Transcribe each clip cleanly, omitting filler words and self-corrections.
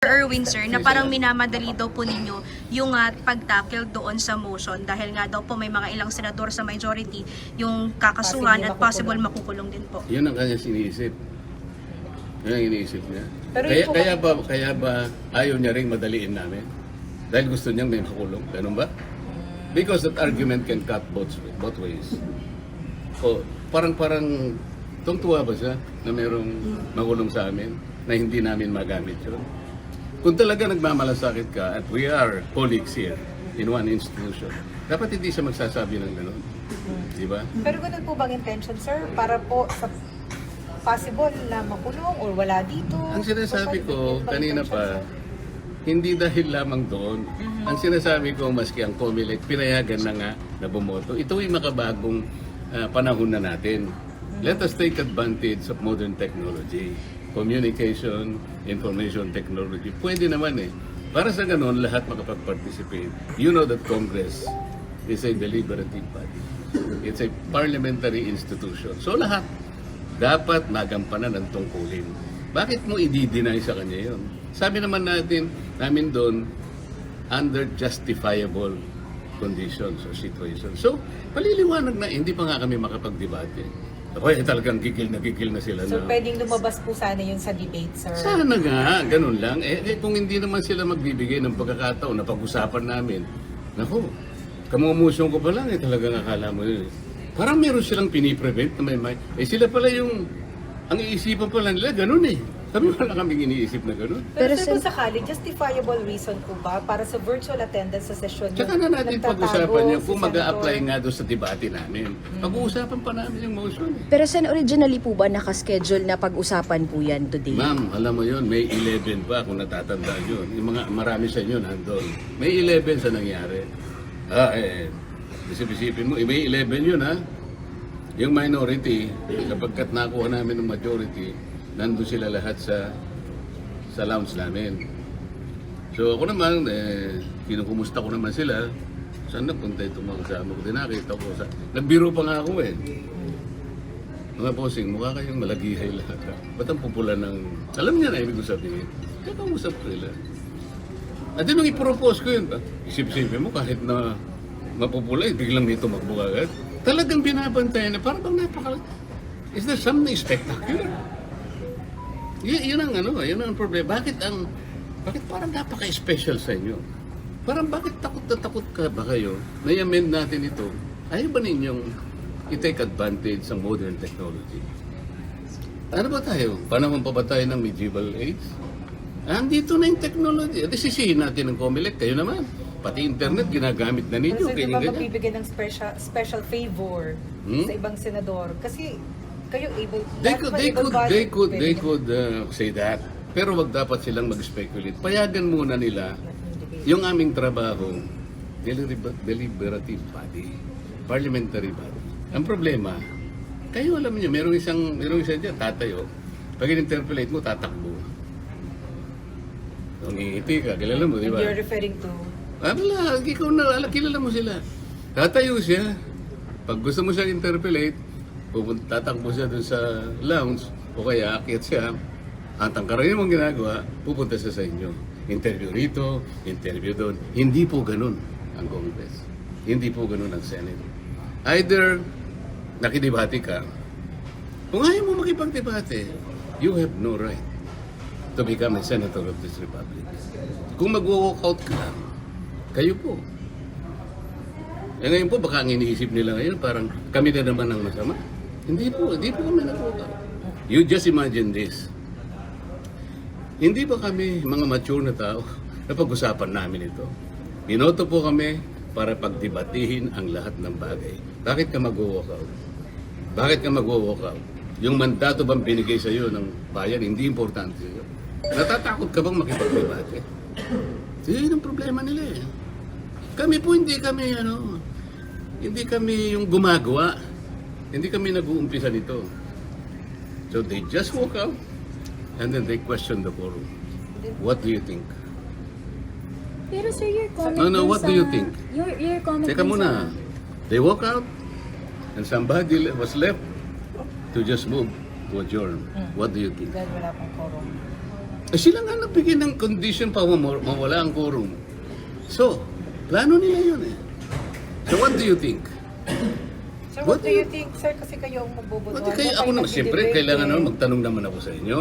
Erwin, sir, na parang minamadali daw po ninyo yung pag-tackle doon sa motion dahil nga daw po may mga ilang senador sa majority yung kakasuhan at possible makukulong din po. Yun ang kanyang iniisip. Yun ang iniisip niya. Pero Kaya ba ayaw niya ring madaliin namin? Dahil gusto niyang may makulong. Ganun ba? Because that argument can cut both ways. O, parang tungtuwa ba siya na mayroong makulong sa amin na hindi namin magamit yun? Kung talaga nagmamalasakit ka at we are colleagues here in one institution, dapat hindi siya magsasabi ng gano'n. Di ba? Pero ganun po bang intention, sir? Para po sa possible na makulong or wala dito? Ang sinasabi ko Yun bang kanina intention, pa, sir? hindi dahil lamang doon. Ang sinasabi ko, maski ang COMELEC, pinayagan na nga na bumoto. Ito ay makabagong panahon na natin. Let us take advantage of modern technology. Communication, information technology. Pwede naman eh. Para sa ganun, lahat makapag-participate. You know that Congress is a deliberative body. It's a parliamentary institution. So lahat dapat magampanan ang tungkulin. Bakit mo i-deny sa kanya yun? Sabi naman namin doon, under justifiable conditions or situations. So, paliliwanag na, hindi pa nga kami makapag-debate. Ako talagang gigil na sila So, na. pwedeng lumabas po sana yun sa debate, sir? Sana nga, ganun lang. Kung hindi naman sila magbibigay ng pagkakataon na pag-usapan namin, naku, kamumusyon ko pa lang talagang akala mo yun. Parang meron silang piniprevent na may. Sila pala yung, ang iisipan pala nila, ganun eh. Kami wala kaming iniisip na ganun. Pero sir, kung sakali, justifiable reason po ba para sa virtual attendance sa session Tsaka na natin pag-usapan niya kung mag-a-apply nga doon sa debate namin. Pag-uusapan pa namin yung motion eh. Pero sen, originally po ba nakaschedule na pag-usapan po yan today? Ma'am, alam mo yun, May 11 pa kung natatandaan yun. Yung mga marami sa inyo nandun. May 11 sa nangyari. Isip-isipin mo, May 11 yun ha. Yung minority, kapagkat nakuha namin ng majority, nandun sila lahat sa lounge namin. So ako naman, kinukumusta ko naman sila. Saan napunta itong mga kasama ko? Nakita ko. Nagbiro pa nga ako eh. Mga bossing, mukha kayong malagihay lahat. Ba't ang pupula ng... Alam niya na ibig ko sabihin. Kaya kamusap ko nila. At nung i-propose ko yun, isip-isipin mo kahit na mapupula, biglang dito magbukagat. Talagang binabantayan na parang bang is there something spectacular? Yun ang problema. Bakit parang napaka-special sa inyo? Parang bakit takot na takot ka ba kayo na i-amend natin ito? Ayaw ba ninyong i-take advantage sa modern technology? Ano ba tayo? Panahon pa ba tayo ng medieval age? Andito na yung technology. At sisihin natin ng COMELEC, kayo naman. Pati internet, ginagamit na ninyo. Pero sir, di ba ganyan. magbibigay ng special favor sa ibang senador? Kasi kayo able... They could say that. Pero wag dapat silang mag-speculate. Payagan muna nila yung aming trabaho, deliberative body, parliamentary body. Ang problema, kayo alam niyo, merong isa dyan, tatayo. Pag in-interpolate mo, tatakbo. Ngingiti ka, kilala mo, di ba? You're referring to... Wala, ikaw na, kilala mo sila. Tatayo siya. Pag gusto mo siya interpolate, tatakbo siya dun sa lounge, o kaya akyat siya, ang tangkarayan mong ginagawa, pupunta siya sa inyo. Interview rito, interview doon. Hindi po ganun ang Congress. Hindi po ganun ang Senate. Either nakidebate ka, kung ayaw mo makipagdebate, you have no right to become a senator of this republic. Kung mag-walk out ka, kayo po. Ngayon po, baka ang iniisip nila ngayon, parang kami na naman ang masama. Hindi po kami nag-walk out. You just imagine this. Hindi ba kami mga mature na tao na pag-usapan namin ito? Binoto po kami para pagdebatihin ang lahat ng bagay. Bakit ka mag-walk out? Bakit ka mag-walk out? Yung mandato bang binigay sa iyo ng bayan, hindi importante sa iyo. Natatakot ka bang makipag-debate? Yun ang problema nila eh. Kami po hindi kami yung gumagawa. Hindi kami nag-uumpisa nito. So they just walk out and then they question the quorum. What do you think? Pero sir, your comment No, what do you think? Your comment Teka dun muna. They walk out and somebody was left to just move to adjourn. What do you think? Dahil wala pong quorum. Sila nga nagbigay ng condition pa mawala ang quorum. So, plano nila yun eh. So what do you think? Sir, what do you think, sir? Kasi kayo ang magboboto. Pati kayo ako naman, siyempre, kailangan naman magtanong naman ako sa inyo.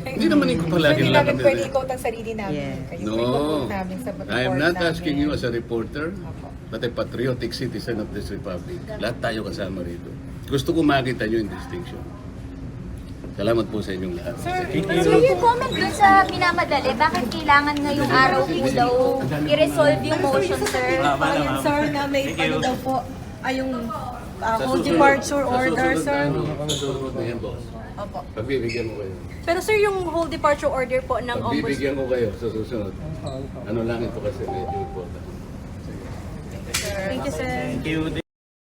Hindi naman ko palagi Hindi lang. namin pwede ikaw ang sarili namin. Yeah. Kayo No, po yung report namin sa report I am not namin. asking you as a reporter, Opo. but a patriotic citizen of this republic. Lahat tayo kasama rito. Gusto ko makita nyo yung distinction. Salamat po sa inyong lahat. Sir, So yung comment dun sa minamadali, bakit kailangan ngayong araw po daw i-resolve yung motion, sir? Ayan, sir, na may ano daw po, ay yung whole departure order, sir. Susunod na yan, boss. Opo. Pagbibigyan ko kayo. Pero sir, yung whole departure order po ng ombudsman. Pagbibigyan ko kayo sa susunod. Ano lang ito kasi medyo important. Thank you, sir.